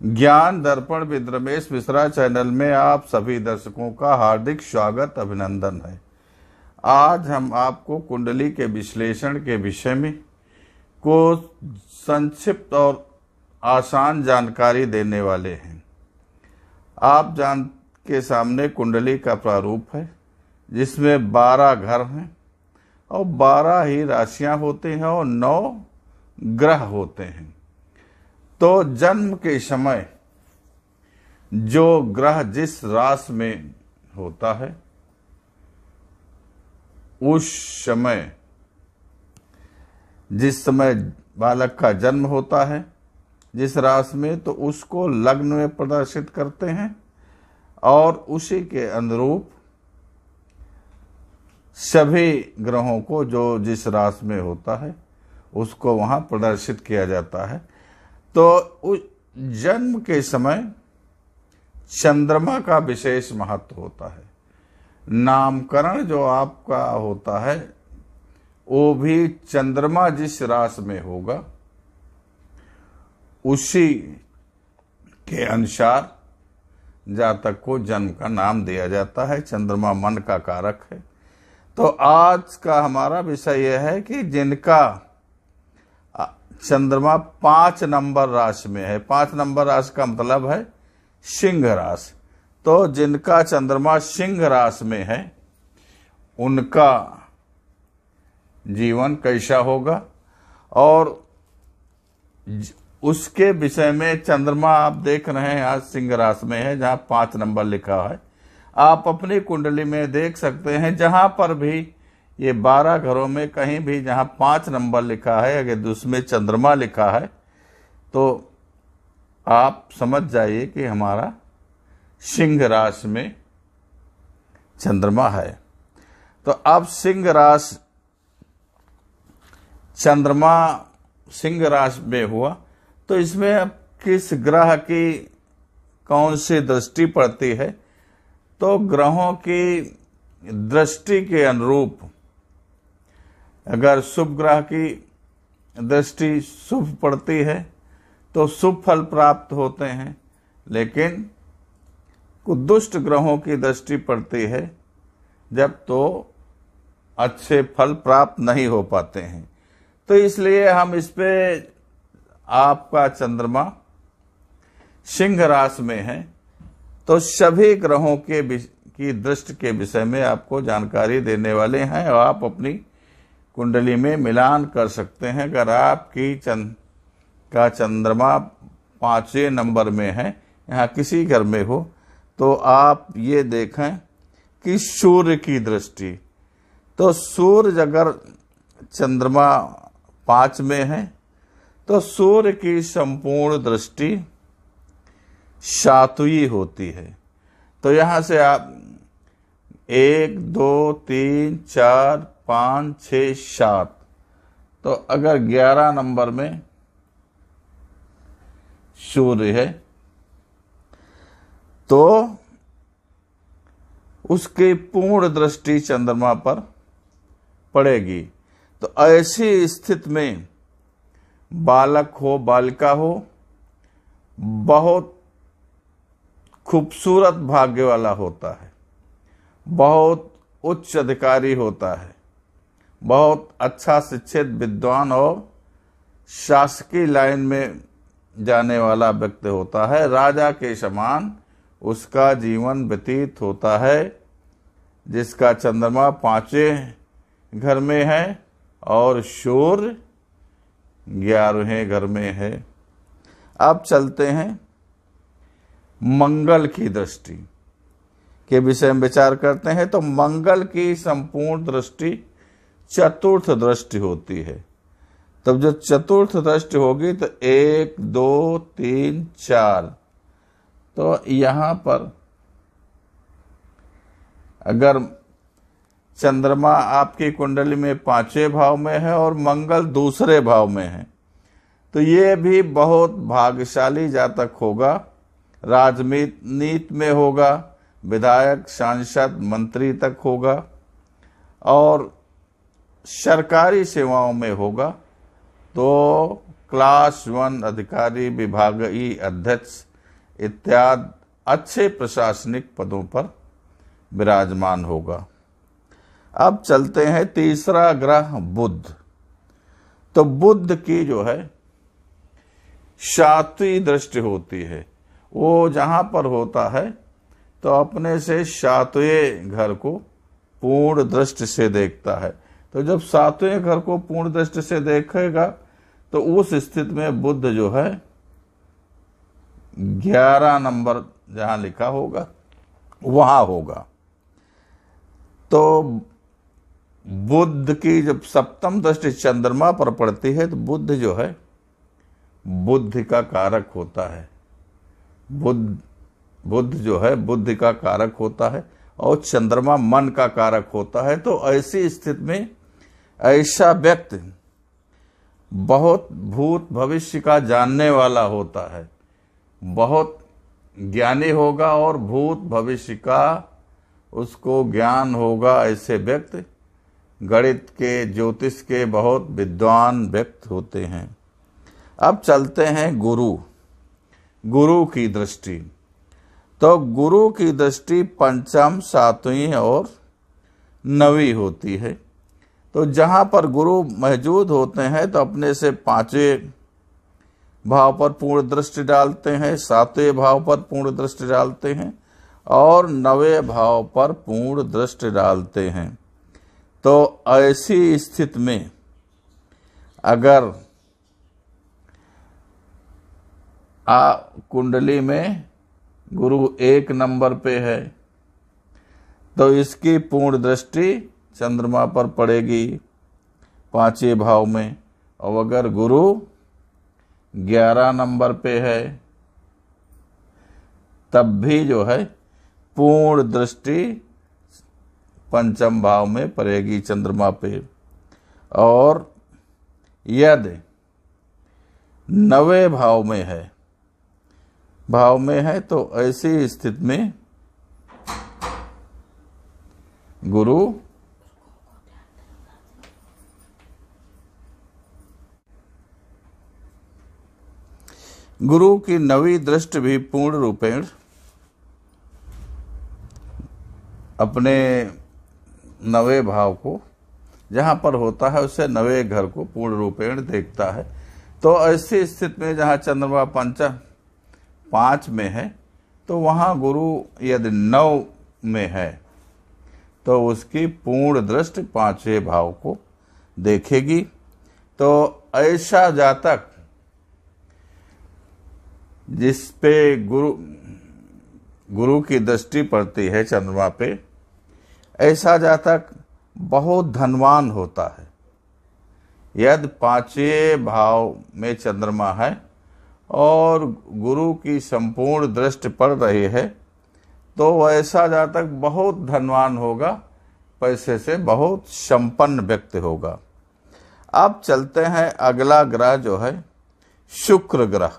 ज्ञान दर्पण with Ramesh Mishra channel में आप सभी दर्शकों का हार्दिक स्वागत अभिनंदन है। आज हम आपको कुंडली के विश्लेषण के विषय में को संक्षिप्त और आसान जानकारी देने वाले हैं। आप के सामने कुंडली का प्रारूप है जिसमें 12 घर हैं और 12 ही राशियां होती हैं और 9 ग्रह होते हैं। तो जन्म के समय जो ग्रह जिस राशि में होता है उस समय जिस समय बालक का जन्म होता है जिस राशि में, तो उसको लग्न में प्रदर्शित करते हैं और उसी के अनुरूप सभी ग्रहों को जो जिस राशि में होता है उसको वहां प्रदर्शित किया जाता है। तो उस जन्म के समय चंद्रमा का विशेष महत्व होता है। नामकरण जो आपका होता है वो भी चंद्रमा जिस राशि में होगा उसी के अनुसार जातक को जन्म का नाम दिया जाता है। चंद्रमा मन का कारक है। तो आज का हमारा विषय यह है कि जिनका चंद्रमा 5 नंबर राशि में है, 5 नंबर राशि का मतलब है सिंह राशि, तो जिनका चंद्रमा सिंह राशि में है उनका जीवन कैसा होगा और उसके विषय में चंद्रमा आप देख रहे हैं आज सिंह राशि में है जहां 5 नंबर लिखा है। आप अपनी कुंडली में देख सकते हैं जहां पर भी ये 12 घरों में कहीं भी जहां 5 नंबर लिखा है, अगर उसमें चंद्रमा लिखा है तो आप समझ जाइए कि हमारा सिंह राशि में चंद्रमा है। तो अब सिंह राशि चंद्रमा सिंह राशि में हुआ तो इसमें अब किस ग्रह की कौन सी दृष्टि पड़ती है, तो ग्रहों की दृष्टि के अनुरूप अगर शुभ ग्रह की दृष्टि शुभ पड़ती है तो शुभ फल प्राप्त होते हैं, लेकिन कुछ दुष्ट ग्रहों की दृष्टि पड़ती है जब तो अच्छे फल प्राप्त नहीं हो पाते हैं। तो इसलिए हम इस पे आपका चंद्रमा सिंह राशि में है तो सभी ग्रहों की दृष्टि के विषय में आपको जानकारी देने वाले हैं और आप अपनी कुंडली में मिलान कर सकते हैं। अगर आपकी का चंद्रमा 5वें नंबर में है, यहाँ किसी घर में हो, तो आप ये देखें कि सूर्य की दृष्टि, तो सूर्य अगर चंद्रमा 5 में है तो सूर्य की संपूर्ण दृष्टि 7वीं होती है। तो यहां से आप 1 2 3 4 5 6 7, तो अगर 11 नंबर में सूर्य है तो उसकी पूर्ण दृष्टि चंद्रमा पर पड़ेगी। तो ऐसी स्थिति में बालक हो बालिका हो बहुत खूबसूरत भाग्य वाला होता है, बहुत उच्च अधिकारी होता है, बहुत अच्छा शिक्षित विद्वान और शासकीय लाइन में जाने वाला व्यक्ति होता है। राजा के समान उसका जीवन व्यतीत होता है जिसका चंद्रमा 5वें घर में है और सूर्य 11वें घर में है। अब चलते हैं मंगल की दृष्टि के विषय में विचार करते हैं। तो मंगल की संपूर्ण दृष्टि चतुर्थ दृष्टि होती है। तब जो चतुर्थ दृष्टि होगी तो 1 2 3 4, तो यहां पर अगर चंद्रमा आपकी कुंडली में 5वें भाव में है और मंगल दूसरे भाव में है तो ये भी बहुत भाग्यशाली जातक होगा। राजनीति में होगा, विधायक सांसद मंत्री तक होगा और सरकारी सेवाओं में होगा। तो क्लास 1 अधिकारी, विभागीय अध्यक्ष इत्यादि अच्छे प्रशासनिक पदों पर विराजमान होगा। अब चलते हैं तीसरा ग्रह बुध। तो बुध की जो है सातवीं दृष्टि होती है। वो जहां पर होता है तो अपने से सातवें घर को पूर्ण दृष्टि से देखता है। तो जब सातवें घर को पूर्ण दृष्टि से देखेगा तो उस स्थिति में बुध जो है 11 नंबर जहां लिखा होगा वहां होगा। तो बुध की जब सप्तम दृष्टि चंद्रमा पर पड़ती है तो बुध जो है बुद्धि का कारक होता है। बुध जो है बुद्धि का कारक होता है और चंद्रमा मन का कारक होता है। तो ऐसी स्थिति में ऐसा व्यक्ति बहुत भूत भविष्य का जानने वाला होता है, बहुत ज्ञानी होगा और भूत भविष्य का उसको ज्ञान होगा। ऐसे व्यक्ति गणित के, ज्योतिष के बहुत विद्वान व्यक्ति होते हैं। अब चलते हैं गुरु की दृष्टि। तो गुरु की दृष्टि पंचम, सातवीं और नवीं होती है। तो जहां पर गुरु मौजूद होते हैं तो अपने से पांचवें भाव पर पूर्ण दृष्टि डालते हैं, सातवें भाव पर पूर्ण दृष्टि डालते हैं और नवें भाव पर पूर्ण दृष्टि डालते हैं। तो ऐसी स्थिति में अगर कुंडली में गुरु 1 नंबर पे है तो इसकी पूर्ण दृष्टि चंद्रमा पर पड़ेगी 5वें भाव में। और अगर गुरु 11 नंबर पे है तब भी जो है पूर्ण दृष्टि पंचम भाव में पड़ेगी चंद्रमा पे। और यदि 9वें भाव में है तो ऐसी स्थिति में गुरु की 9वीं दृष्टि भी पूर्ण रूपेण अपने 9वें भाव को जहां पर होता है उससे 9वें घर को पूर्ण रूपेण देखता है। तो ऐसी स्थिति में जहां चंद्रमा 5 में है तो वहां गुरु यदि 9 में है तो उसकी पूर्ण दृष्टि 5वें भाव को देखेगी। तो ऐसा जातक जिस पे गुरु की दृष्टि पड़ती है चंद्रमा पे, ऐसा जातक बहुत धनवान होता है। यदि 5वें भाव में चंद्रमा है और गुरु की संपूर्ण दृष्टि पड़ रही है तो ऐसा जातक बहुत धनवान होगा, पैसे से बहुत संपन्न व्यक्ति होगा। अब चलते हैं अगला ग्रह जो है शुक्र ग्रह।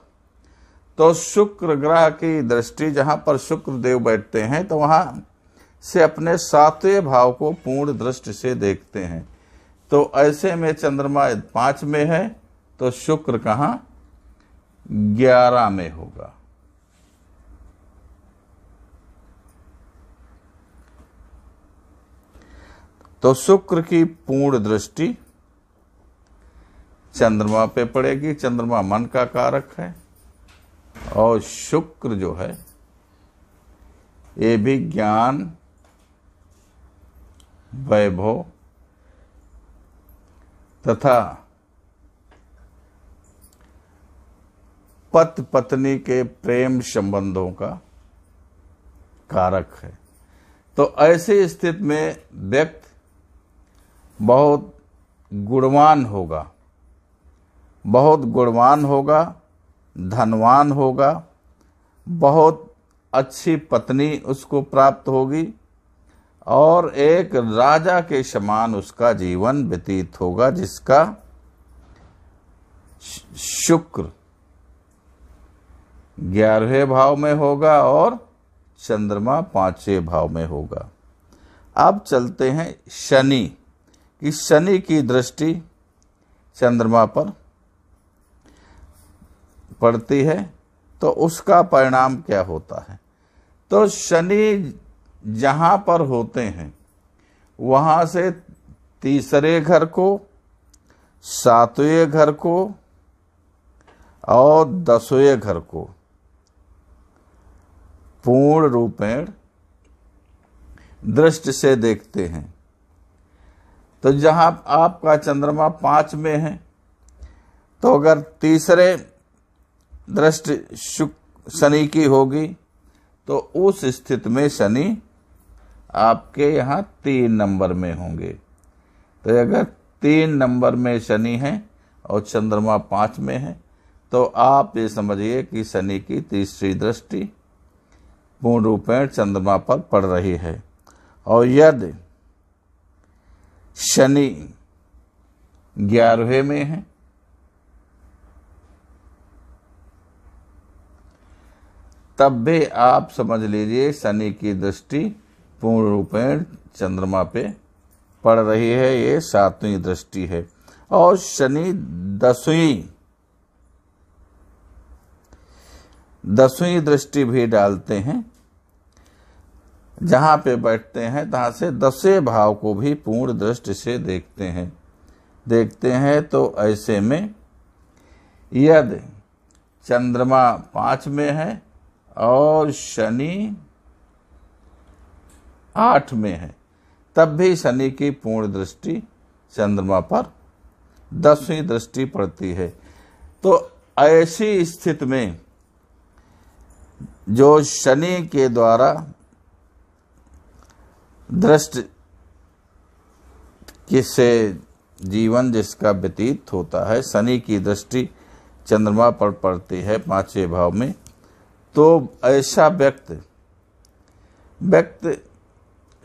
तो शुक्र ग्रह की दृष्टि जहां पर शुक्र देव बैठते हैं तो वहां से अपने 7वें भाव को पूर्ण दृष्टि से देखते हैं। तो ऐसे में चंद्रमा 5 में है तो शुक्र कहां 11 में होगा। तो शुक्र की पूर्ण दृष्टि चंद्रमा पे पड़ेगी। चंद्रमा मन का कारक है और शुक्र जो है ये भी ज्ञान, वैभव तथा पति पत्नी के प्रेम संबंधों का कारक है। तो ऐसी स्थिति में व्यक्ति बहुत गुणवान होगा, धनवान होगा, बहुत अच्छी पत्नी उसको प्राप्त होगी और एक राजा के समान उसका जीवन व्यतीत होगा, जिसका शुक्र 11वें भाव में होगा और चंद्रमा 5वें भाव में होगा। अब चलते हैं शनि कि शनि की दृष्टि चंद्रमा पर पड़ती है तो उसका परिणाम क्या होता है? तो शनि जहां पर होते हैं वहां से तीसरे घर को, सातवें घर को और 10वें घर को पूर्ण रूपेण दृष्टि से देखते हैं। तो जहां आपका चंद्रमा 5 में है, तो अगर तीसरे दृष्टि शनि की होगी तो उस स्थिति में शनि आपके यहाँ 3 नंबर में होंगे। तो अगर 3 नंबर में शनि है और चंद्रमा 5 में है, तो आप ये समझिए कि शनि की तीसरी दृष्टि पूर्ण रूपेण चंद्रमा पर पड़ रही है। और यदि शनि 11वें में है, तब भी आप समझ लीजिए शनि की दृष्टि पूर्ण रूपेण चंद्रमा पे पड़ रही है, ये 7वीं दृष्टि है। और शनि 10वीं दृष्टि भी डालते हैं, जहां पे बैठते हैं तहां से 10वें भाव को भी पूर्ण दृष्टि से देखते हैं। तो ऐसे में यदि चंद्रमा 5 में है और शनि 8 में है, तब भी शनि की पूर्ण दृष्टि चंद्रमा पर 10वीं दृष्टि पड़ती है। तो ऐसी स्थिति में जो शनि के द्वारा दृष्टि किससे जीवन जिसका व्यतीत होता है, शनि की दृष्टि चंद्रमा पर पड़ती है 5वें भाव में, तो ऐसा व्यक्ति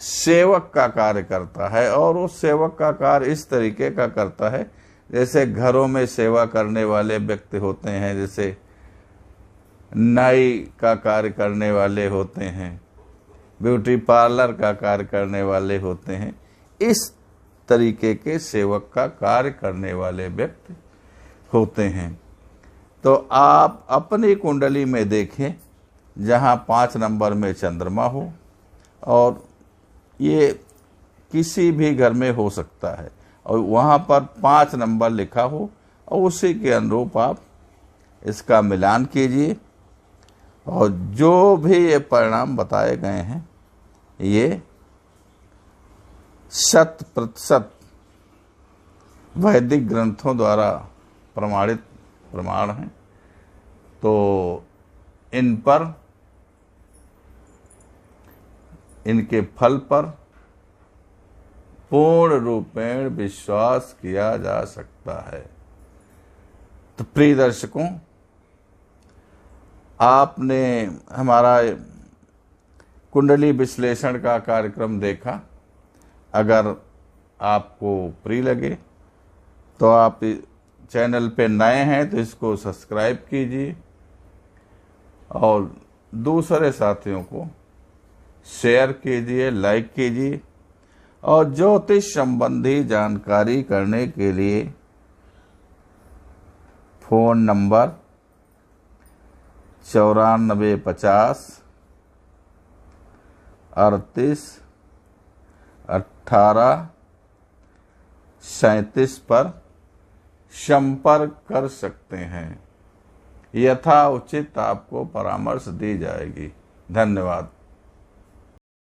सेवक का कार्य करता है। और उस सेवक का कार्य इस तरीके का करता है जैसे घरों में सेवा करने वाले व्यक्ति होते हैं, जैसे नाई का कार्य करने वाले होते हैं, ब्यूटी पार्लर का कार्य करने वाले होते हैं। इस तरीके के सेवक का कार्य करने वाले व्यक्ति होते हैं। तो आप अपनी कुंडली में देखें जहां 5 नंबर में चंद्रमा हो, और ये किसी भी घर में हो सकता है, और वहां पर 5 नंबर लिखा हो, और उसी के अनुरूप आप इसका मिलान कीजिए। और जो भी ये परिणाम बताए गए हैं ये 100% वैदिक ग्रंथों द्वारा प्रमाणित प्रमाण हैं। तो इन पर, इनके फल पर पूर्ण रूपेण विश्वास किया जा सकता है। तो प्रिय दर्शकों, आपने हमारा कुंडली विश्लेषण का कार्यक्रम देखा। अगर आपको प्रिय लगे तो आप चैनल पे नए हैं तो इसको सब्सक्राइब कीजिए और दूसरे साथियों को शेयर कीजिए, लाइक कीजिए। और ज्योतिष संबंधी जानकारी करने के लिए फ़ोन नंबर 9450 38 18 37 पर संपर्क कर सकते हैं। यथा उचित आपको परामर्श दी जाएगी। धन्यवाद।